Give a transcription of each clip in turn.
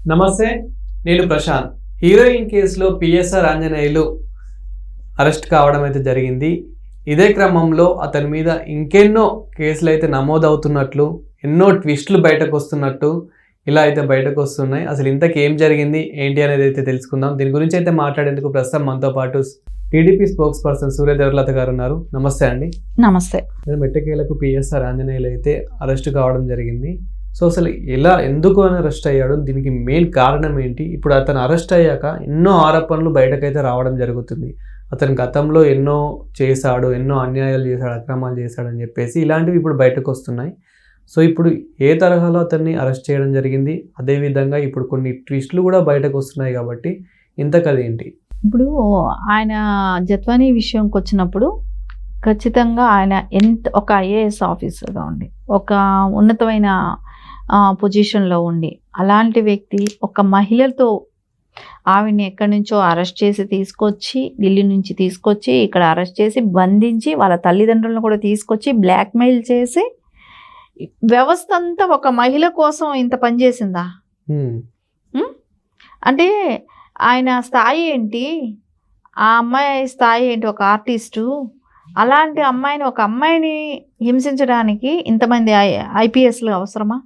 నమస్తే, నేను ప్రశాంత్. హీరోయిన్ కేసులో పిఎస్ఆర్ ఆంజనేయులు అరెస్ట్ కావడం అయితే జరిగింది. ఇదే క్రమంలో అతని మీద ఇంకెన్నో కేసులు అయితే నమోదవుతున్నట్లు, ఎన్నో ట్విస్టులు బయటకు వస్తున్నట్టు ఇలా అయితే బయటకు వస్తున్నాయి. అసలు ఇంతకీ ఏం జరిగింది ఏంటి అనేది అయితే తెలుసుకుందాం. దీని గురించి అయితే మాట్లాడేందుకు ప్రస్తుతం మనతో పాటు టీడీపీ స్పోక్స్ పర్సన్ సూర్య దేవరలత గారు ఉన్నారు. నమస్తే అండి. నమస్తే. మెట్టకేలకు పిఎస్ఆర్ ఆంజనేయులు అయితే అరెస్ట్ కావడం జరిగింది. సో అసలు ఎందుకు అని అరెస్ట్ అయ్యాడు, దీనికి మెయిన్ కారణం ఏంటి? ఇప్పుడు అతను అరెస్ట్ అయ్యాక ఎన్నో ఆరోపణలు బయటకైతే రావడం జరుగుతుంది. అతను గతంలో ఎన్నో చేశాడు, ఎన్నో అన్యాయాలు చేశాడు, అక్రమాలు చేశాడని చెప్పేసి ఇలాంటివి ఇప్పుడు బయటకు వస్తున్నాయి. సో ఇప్పుడు ఏ తరహాలో అతన్ని అరెస్ట్ చేయడం జరిగింది, అదేవిధంగా ఇప్పుడు కొన్ని ట్విస్టులు కూడా బయటకు వస్తున్నాయి కాబట్టి ఇంతకదేంటి? ఇప్పుడు ఆయన జత్వానీ విషయంకి వచ్చినప్పుడు ఖచ్చితంగా ఆయన ఒక ఐఏఎస్ ఆఫీసర్గా ఉండి, ఒక ఉన్నతమైన పొజిషన్లో ఉండి, అలాంటి వ్యక్తి ఒక మహిళతో ఆవిడని ఎక్కడి నుంచో అరెస్ట్ చేసి తీసుకొచ్చి, ఢిల్లీ నుంచి తీసుకొచ్చి ఇక్కడ అరెస్ట్ చేసి బంధించి వాళ్ళ తల్లిదండ్రులను కూడా తీసుకొచ్చి బ్లాక్మెయిల్ చేసి వ్యవస్థ అంతా ఒక మహిళ కోసం ఇంత పనిచేసిందా? అంటే ఆయన స్థాయి ఏంటి, ఆ అమ్మాయి స్థాయి ఏంటి? ఒక ఆర్టిస్టు అలాంటి అమ్మాయిని, ఒక అమ్మాయిని హింసించడానికి ఇంతమంది ఐపీఎస్లు అవసరమా?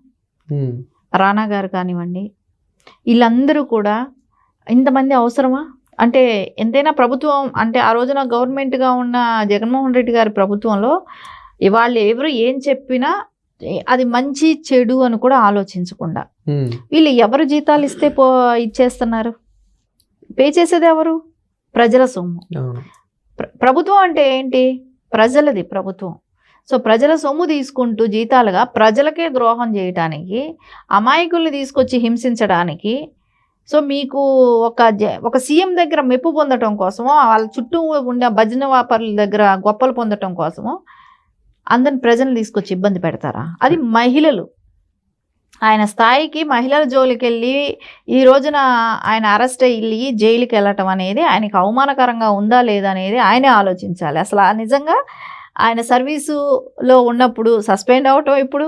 రానా గారు కానివ్వండి, వీళ్ళందరూ కూడా ఇంతమంది అవసరమా? అంటే ఎంతైనా ప్రభుత్వం, అంటే ఆ రోజున గవర్నమెంట్గా ఉన్న జగన్మోహన్ రెడ్డి గారి ప్రభుత్వంలో వాళ్ళు ఎవరు ఏం చెప్పినా అది మంచి చెడు అని కూడా ఆలోచించకుండా వీళ్ళు ఎవరు జీతాలు ఇస్తే ఇచ్చేస్తున్నారు? పే చేసేది ఎవరు? ప్రజల సొమ్ము. ప్రభుత్వం అంటే ఏంటి? ప్రజలది ప్రభుత్వం. సో ప్రజల సొమ్ము తీసుకుంటూ జీతాలుగా ప్రజలకే ద్రోహం చేయటానికి, అమాయకుల్ని తీసుకొచ్చి హింసించడానికి, సో మీకు ఒక సీఎం దగ్గర మెప్పు పొందటం కోసమో, వాళ్ళ చుట్టూ ఉన్న భజన వ్యాపారుల దగ్గర గొప్పలు పొందటం కోసమో అందరిని ప్రజలను తీసుకొచ్చి ఇబ్బంది పెడతారా? అది మహిళలు. ఆయన స్థాయికి మహిళల జోలికి వెళ్ళి ఈ రోజున ఆయన అరెస్ట్ అయ్యి జైలుకి వెళ్ళటం అనేది ఆయనకి అవమానకరంగా ఉందా లేదా అనేది ఆయనే ఆలోచించాలి. అసలు నిజంగా ఆయన సర్వీసులో ఉన్నప్పుడు సస్పెండ్ అవ్వటం ఇప్పుడు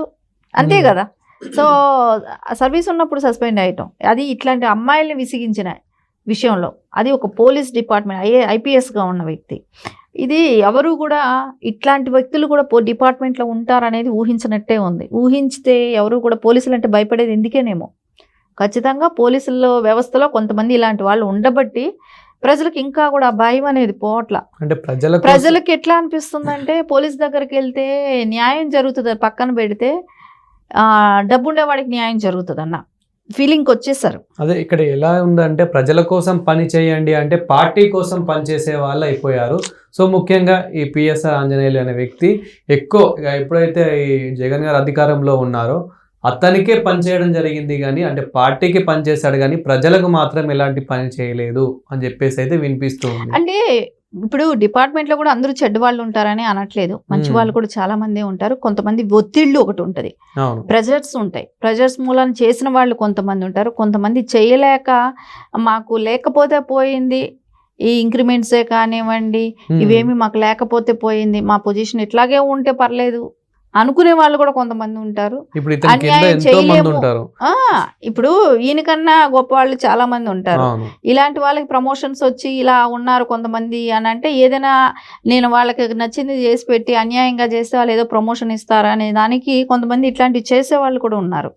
అంతే కదా. సో సర్వీస్ ఉన్నప్పుడు సస్పెండ్ అయ్యటం, అది ఇట్లాంటి అమ్మాయిల్ని విసిగించిన విషయంలో, అది ఒక పోలీస్ డిపార్ట్మెంట్ ఐపీఎస్గా ఉన్న వ్యక్తి. ఇది ఎవరు కూడా ఇట్లాంటి వ్యక్తులు కూడా డిపార్ట్మెంట్లో ఉంటారనేది ఊహించినట్టే ఉంది. ఊహించితే ఎవరు కూడా పోలీసులు అంటే భయపడేది ఎందుకేనేమో. ఖచ్చితంగా పోలీసుల వ్యవస్థలో కొంతమంది ఇలాంటి వాళ్ళు ఉండబట్టి ప్రజలకు ఇంకా కూడా భయం అనేది పోవట్ల. అంటే ప్రజలకు ఎట్లా అనిపిస్తుందంటే, పోలీస్ దగ్గరికి వెళ్తే న్యాయం జరుగుతుంది పక్కన పెడితే డబ్బుండేవాడికి న్యాయం జరుగుతుంది అన్న ఫీలింగ్కి వచ్చేసారు. అదే ఇక్కడ ఎలా ఉందంటే, ప్రజల కోసం పని చేయండి అంటే పార్టీ కోసం పనిచేసే వాళ్ళు అయిపోయారు. సో ముఖ్యంగా ఈ పిఎస్ఆర్ ఆంజనేయులు అనే వ్యక్తి ఎక్కువ ఎప్పుడైతే ఈ జగన్ గారు అధికారంలో ఉన్నారో అతనికే పనిచేయడం జరిగింది, కానీ అంటే పార్టీకి పనిచేశాడు కానీ ప్రజలకు మాత్రం ఎలాంటి పని చేయలేదు అని చెప్పేసి అయితే వినిపిస్తూ ఉంది. అంటే ఇప్పుడు డిపార్ట్మెంట్లో కూడా అందరూ చెడ్డ వాళ్ళు ఉంటారని అనట్లేదు, మంచి వాళ్ళు కూడా చాలా మంది ఉంటారు. కొంతమంది ఒత్తిళ్ళు ఒకటి ఉంటుంది, ప్రెజర్స్ ఉంటాయి, ప్రెజర్స్ మూలం చేసిన వాళ్ళు కొంతమంది ఉంటారు. కొంతమంది చేయలేక మాకు లేకపోతే పోయింది, ఈ ఇంక్రిమెంట్సే కానివ్వండి ఇవేమి మాకు లేకపోతే పోయింది, మా పొజిషన్ ఇట్లాగే ఉంటే పర్లేదు అనుకునే వాళ్ళు కూడా కొంతమంది ఉంటారు. అన్యాయం చేయలేము, ఇప్పుడు ఈయనకన్నా గొప్ప వాళ్ళు చాలా మంది ఉంటారు. ఇలాంటి వాళ్ళకి ప్రమోషన్స్ వచ్చి ఇలా ఉన్నారు కొంతమంది అని అంటే, ఏదైనా నేను వాళ్ళకి నచ్చింది చేసి పెట్టి అన్యాయంగా చేస్తే వాళ్ళు ఏదో ప్రమోషన్ ఇస్తారా అనే దానికి కొంతమంది ఇట్లాంటివి చేసే వాళ్ళు కూడా ఉన్నారు.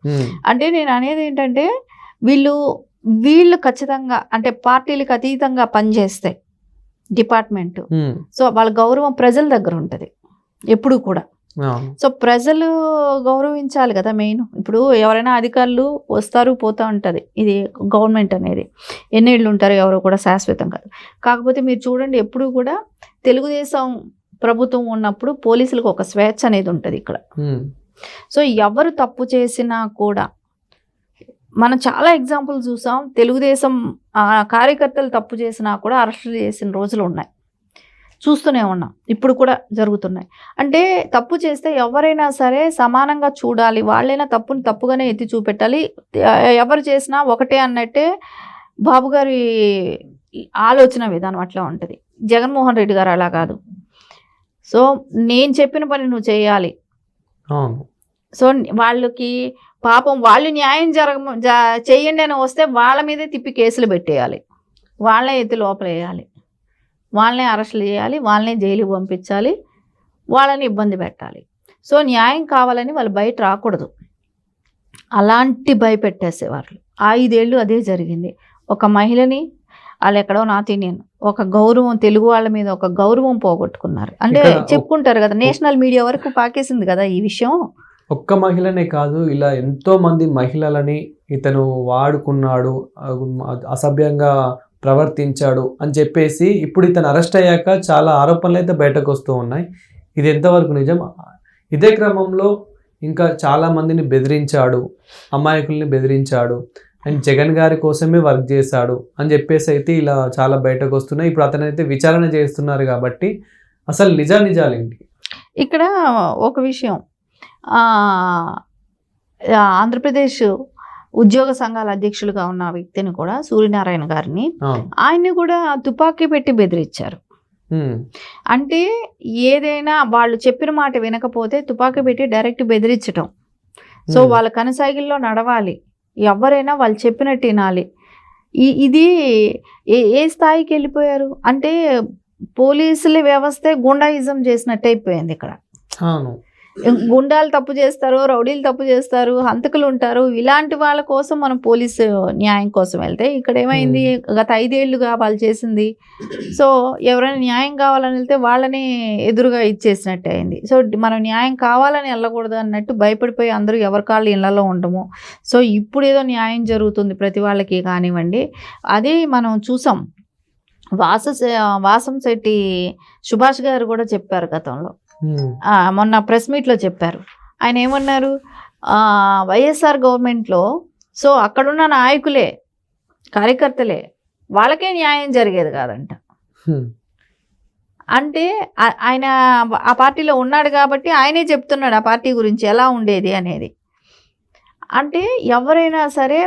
అంటే నేను అనేది ఏంటంటే, వీళ్ళు ఖచ్చితంగా అంటే పార్టీలకు అతీతంగా పనిచేస్తే డిపార్ట్మెంట్, సో వాళ్ళ గౌరవం ప్రజల దగ్గర ఉంటుంది ఎప్పుడు కూడా. సో ప్రజలు గౌరవించాలి కదా మెయిన్. ఇప్పుడు ఎవరైనా అధికారులు వస్తారు పోతూ ఉంటుంది, ఇది గవర్నమెంట్ అనేది ఎన్నేళ్ళు ఉంటారు ఎవరు కూడా శాశ్వతం కాదు. కాకపోతే మీరు చూడండి, ఎప్పుడు కూడా తెలుగుదేశం ప్రభుత్వం ఉన్నప్పుడు పోలీసులకు ఒక స్వేచ్ఛ అనేది ఉంటుంది ఇక్కడ. సో ఎవరు తప్పు చేసినా కూడా మనం చాలా ఎగ్జాంపుల్ చూసాం. తెలుగుదేశం కార్యకర్తలు తప్పు చేసినా కూడా అరెస్టులు చేసిన రోజులు ఉన్నాయి, చూస్తూనే ఉన్నాం, ఇప్పుడు కూడా జరుగుతున్నాయి. అంటే తప్పు చేస్తే ఎవరైనా సరే సమానంగా చూడాలి, వాళ్ళైనా తప్పుని తప్పుగానే ఎత్తి చూపెట్టాలి. ఎవరు చేసినా ఒకటే అన్నట్టే బాబు గారి ఆలోచన విధానం అట్లా ఉంటుంది. జగన్మోహన్ రెడ్డి గారు అలా కాదు. సో నేను చెప్పిన పని నువ్వు చేయాలి. సో వాళ్ళకి పాపం వాళ్ళు న్యాయం చెయ్యండి అని వస్తే వాళ్ళ మీదే తిప్పి కేసులు పెట్టేయాలి, వాళ్ళనే ఎత్తి లోపలేయాలి, వాళ్ళనే అరెస్టులు చేయాలి, వాళ్ళనే జైలుకి పంపించాలి, వాళ్ళని ఇబ్బంది పెట్టాలి. సో న్యాయం కావాలని వాళ్ళు బయట రాకూడదు, అలాంటి భయపెట్టేసేవాళ్ళు. 5 ఏళ్ళు అదే జరిగింది. ఒక మహిళని వాళ్ళు ఎక్కడో నార్త్ ఇండియన్ ఒక గౌరవం, తెలుగు వాళ్ళ మీద ఒక గౌరవం పోగొట్టుకున్నారు. అంటే చెప్పుకుంటారు కదా, నేషనల్ మీడియా వరకు పాకేసింది కదా ఈ విషయం. ఒక్క మహిళనే కాదు, ఇలా ఎంతో మంది మహిళలని ఇతను వాడుకున్నాడు, అసభ్యంగా ప్రవర్తించాడు అని చెప్పేసి ఇప్పుడు ఇతను అరెస్ట్ అయ్యాక చాలా ఆరోపణలు అయితే బయటకు వస్తూ ఉన్నాయి. ఇది ఎంతవరకు నిజం? ఇదే క్రమంలో ఇంకా చాలా మందిని బెదిరించాడు, అమాయకుల్ని బెదిరించాడు అండ్ జగన్ గారి కోసమే వర్క్ చేశాడు అని చెప్పేసి అయితే ఇలా చాలా బయటకు వస్తున్నాయి. ఇప్పుడు అతనైతే విచారణ చేస్తున్నారు కాబట్టి అసలు నిజాలేంటి? ఇక్కడ ఒక విషయం, ఆంధ్రప్రదేశ్ ఉద్యోగ సంఘాల అధ్యక్షులుగా ఉన్న వ్యక్తిని కూడా, సూర్యనారాయణ గారిని, ఆయన్ని కూడా తుపాకీ పెట్టి బెదిరించారు. అంటే ఏదైనా వాళ్ళు చెప్పిన మాట వినకపోతే తుపాకీ పెట్టి డైరెక్ట్ బెదిరించటం. సో వాళ్ళ కనసాగిల్లో నడవాలి, ఎవరైనా వాళ్ళు చెప్పినట్టు వినాలి. ఇది ఏ స్థాయికి వెళ్ళిపోయారు అంటే పోలీసుల వ్యవస్థే గుండాయిజం చేసినట్టు అయిపోయింది ఇక్కడ. గుండాలు తప్పు చేస్తారు, రౌడీలు తప్పు చేస్తారు, హంతకులు ఉంటారు, ఇలాంటి వాళ్ళ కోసం మనం పోలీసు న్యాయం కోసం వెళ్తే ఇక్కడ ఏమైంది, గత 5 ఏళ్ళుగా వాళ్ళు చేసింది. సో ఎవరైనా న్యాయం కావాలని వెళ్తే వాళ్ళని ఎదురుగా ఇచ్చేసినట్టు అయింది. సో మనం న్యాయం కావాలని వెళ్ళకూడదు అన్నట్టు భయపడిపోయి అందరూ ఎవరి కాళ్ళు ఇళ్లలో ఉండము. సో ఇప్పుడు ఏదో న్యాయం జరుగుతుంది ప్రతి వాళ్ళకి కానివ్వండి. అదే మనం చూసాం, వాసంశెట్టి సుభాష్ గారు కూడా చెప్పారు గతంలో, మొన్న ప్రెస్ మీట్లో చెప్పారు. ఆయన ఏమన్నారు, వైఎస్ఆర్ గవర్నమెంట్లో సో అక్కడున్న నాయకులే, కార్యకర్తలే, వాళ్ళకే న్యాయం జరిగేది కాదంట. అంటే ఆయన ఆ పార్టీలో ఉన్నాడు కాబట్టి ఆయనే చెప్తున్నాడు ఆ పార్టీ గురించి ఎలా ఉండేది అనేది. అంటే ఎవరైనా సరే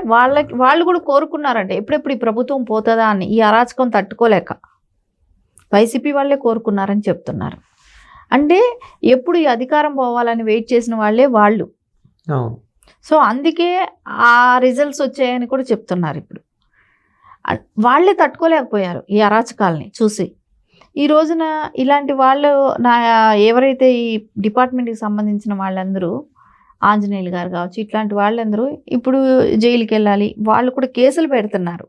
వాళ్ళు కూడా కోరుకున్నారంటే ఎప్పుడెప్పుడు ఈ ప్రభుత్వం పోతుందా అని, ఈ అరాచకం తట్టుకోలేక వైసీపీ వాళ్ళే కోరుకున్నారని చెప్తున్నారు. అంటే ఎప్పుడు ఈ అధికారం పోవాలని వెయిట్ చేసిన వాళ్ళే వాళ్ళు. సో అందుకే ఆ రిజల్ట్స్ వచ్చాయని కూడా చెప్తున్నారు. ఇప్పుడు వాళ్ళే తట్టుకోలేకపోయారు ఈ అరాచకాలని చూసి. ఈ రోజున ఇలాంటి వాళ్ళు ఎవరైతే ఈ డిపార్ట్మెంట్కి సంబంధించిన వాళ్ళందరూ, ఆంజనేయులు గారు కావచ్చు, ఇట్లాంటి వాళ్ళందరూ ఇప్పుడు జైలుకి వెళ్ళాలి, వాళ్ళు కూడా కేసులు పెడుతున్నారు.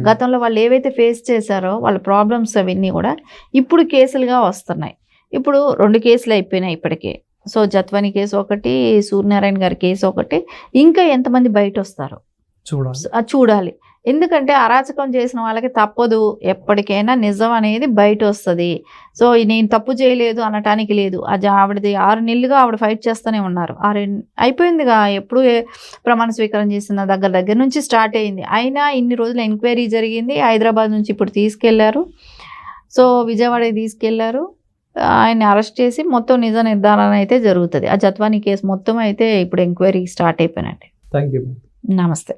గతంలో వాళ్ళు ఏవైతే ఫేస్ చేశారో వాళ్ళ ప్రాబ్లమ్స్ అవన్నీ కూడా ఇప్పుడు కేసులుగా వస్తున్నాయి. ఇప్పుడు 2 కేసులు అయిపోయినాయి ఇప్పటికే. సో జత్వాని కేసు ఒకటి, సూర్యనారాయణ గారి కేసు ఒకటి, ఇంకా ఎంతమంది బయట వస్తారో చూడాలి. ఎందుకంటే అరాచకం చేసిన వాళ్ళకి తప్పదు, ఎప్పటికైనా నిజం అనేది బయట వస్తుంది. సో నేను తప్పు చేయలేదు అనటానికి లేదు. అది ఆవిడది 6 నెలలుగా ఆవిడ ఫైట్ చేస్తూనే ఉన్నారు. అయిపోయిందిగా, ఎప్పుడు ప్రమాణ స్వీకారం చేసిన దగ్గర నుంచి స్టార్ట్ అయింది. అయినా ఇన్ని రోజులు ఎంక్వైరీ జరిగింది. హైదరాబాద్ నుంచి ఇప్పుడు తీసుకెళ్లారు, సో విజయవాడకి తీసుకెళ్లారు, ఆయన్ని అరెస్ట్ చేసి మొత్తం నిజ నిర్ధారణ అయితే జరుగుతుంది. ఆ జత్వాని కేసు మొత్తం అయితే ఇప్పుడు ఎంక్వైరీ స్టార్ట్ అయిపోయినట్టే. Thank you. నమస్తే.